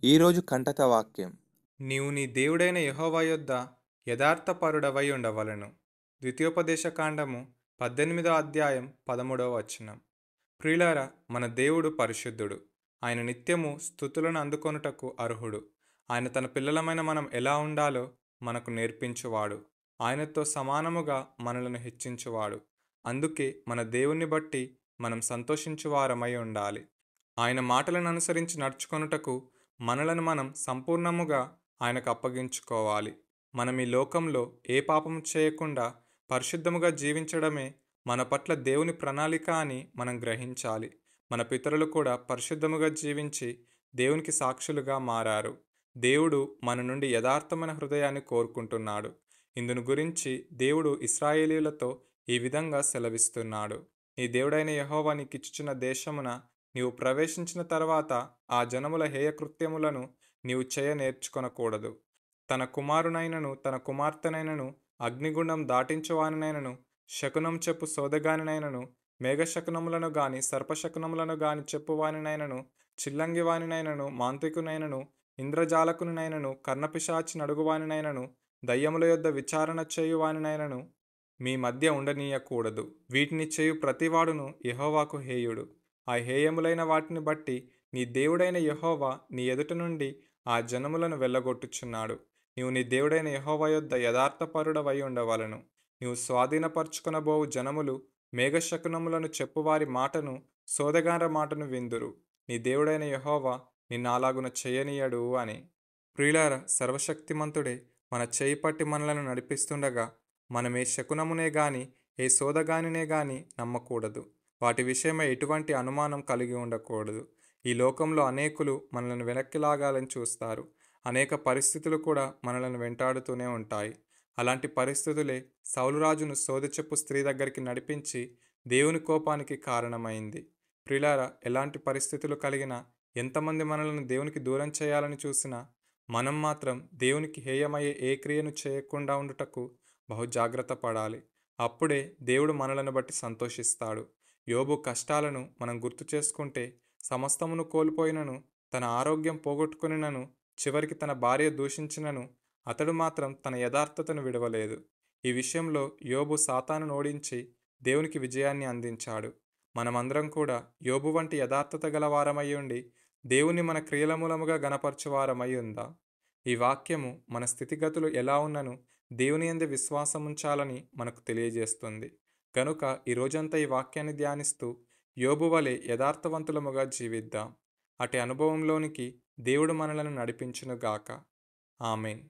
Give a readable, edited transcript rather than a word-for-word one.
ఈరోజు కంటక వాక్యం. నీవు నీ దేవుడైన యెహోవా యొద్ద యథార్థపరుడవై ఉండవలెను. ద్వితీయోపదేశకాండము 18వ అధ్యాయం 13వ వచనం. ప్రియులారా, మన దేవుడు పరిశుద్ధుడు. ఆయన నిత్యము స్తుతులను అందుకొనుటకు అర్హుడు. ఆయన తన పిల్లలమైన మనం ఎలా ఉండాలో మనకు నేర్పించువాడు. ఆయనతో సమానముగా మనలను హెచ్చించువాడు. అందుకే మన దేవుణ్ణి బట్టి మనం సంతోషించువారమై ఉండాలి. ఆయన మాటలను అనుసరించి నడుచుకొనుటకు మనలను మనం సంపూర్ణముగా ఆయనకు అప్పగించుకోవాలి. మనం ఈ లోకంలో ఏ పాపము చేయకుండా పరిశుద్ధముగా జీవించడమే మన పట్ల దేవుని ప్రణాళిక అని మనం గ్రహించాలి. మన పితరులు కూడా పరిశుద్ధముగా జీవించి దేవునికి సాక్షులుగా మారారు. దేవుడు మన నుండి యథార్థమైన హృదయాన్ని కోరుకుంటున్నాడు. ఇందును గురించి దేవుడు ఇశ్రాయేలీయులతో ఈ విధంగా సెలవిస్తున్నాడు. నీ దేవుడైన యెహోవా నీకిచ్చుచున్న దేశమున నీవు ప్రవేశించిన తర్వాత ఆ జనముల హేయకృత్యములను నీవు చేయ నేర్చుకొనకూడదు. తన కుమారునైనను తన కుమార్తెనైనను అగ్నిగుండం దాటించువానినైనను శకునం చెప్పు సోదగానినైనను మేఘశకునములను గాని సర్పశకునములను గాని చెప్పువానినైనను చిల్లంగివానినైనను మాంత్రికునైనను ఇంద్రజాలకునినైనను కర్ణపిశాచి నడుగువానినైనను దయ్యముల యొద్ద విచారణ చేయువానినైనను మీ మధ్య ఉండనీయకూడదు. వీటిని చేయు ప్రతివాడును యెహోవాకు హేయుడు. ఆ హేయములైన వాటిని బట్టి నీ దేవుడైన యెహోవా నీ ఎదుట నుండి ఆ జనములను వెళ్ళగొట్టుచున్నాడు. నీవు నీ దేవుడైన యెహోవా యొద్ద యథార్థపరుడవై ఉండవలను. నీవు స్వాధీనపరచుకొనబోవు జనములు మేఘశకునములను చెప్పువారి మాటను సోదగార మాటను విందురు. నీ దేవుడైన యెహోవా నిన్నాలాగున చేయనీయడు అని. ప్రియులారా, సర్వశక్తిమంతుడే మన చేయి పట్టి మనలను నడిపిస్తుండగా మనం ఏ శకునమునే గాని ఏ సోదగానినే గాని నమ్మకూడదు. వాటి విషయమై ఎటువంటి అనుమానం కలిగి ఉండకూడదు. ఈ లోకంలో అనేకులు మనలను వెనక్కి లాగాలని చూస్తారు. అనేక పరిస్థితులు కూడా మనలను వెంటాడుతూనే ఉంటాయి. అలాంటి పరిస్థితులే సౌలురాజును సోదెచెప్పు స్త్రీ దగ్గరికి నడిపించి దేవుని కోపానికి కారణమైంది. ప్రియులారా, ఎలాంటి పరిస్థితులు కలిగినా, ఎంతమంది మనలను దేవునికి దూరం చేయాలని చూసినా, మనం మాత్రం దేవునికి హేయమయ్యే ఏ క్రియను చేయకుండా ఉండుటకు బహు జాగ్రత్త పడాలి. అప్పుడే దేవుడు మనలను బట్టి సంతోషిస్తాడు. యోబు కష్టాలను మనం గుర్తు చేసుకుంటే, సమస్తమును కోల్పోయినను, తన ఆరోగ్యం పోగొట్టుకొనినను, చివరికి తన భార్య దూషించినను, అతడు మాత్రం తన యథార్థతను విడవలేదు. ఈ విషయంలో యోబు సాతానును ఓడించి దేవునికి విజయాన్ని అందించాడు. మనమందరం కూడా యోబు వంటి యథార్థత గల వారమై ఉండి దేవుని మన క్రియల మూలముగా గణపరచువారమై ఉందా? ఈ వాక్యము మన స్థితిగతులు ఎలా ఉన్నను దేవుని యందు విశ్వాసముంచాలని మనకు తెలియజేస్తుంది. కనుక ఈ రోజంతా ఈ వాక్యాన్ని ధ్యానిస్తూ యోబు వలె యథార్థవంతులముగా జీవిద్దాం. అటి అనుభవంలోనికి దేవుడు మనలను నడిపించునుగాక. ఆమేన్.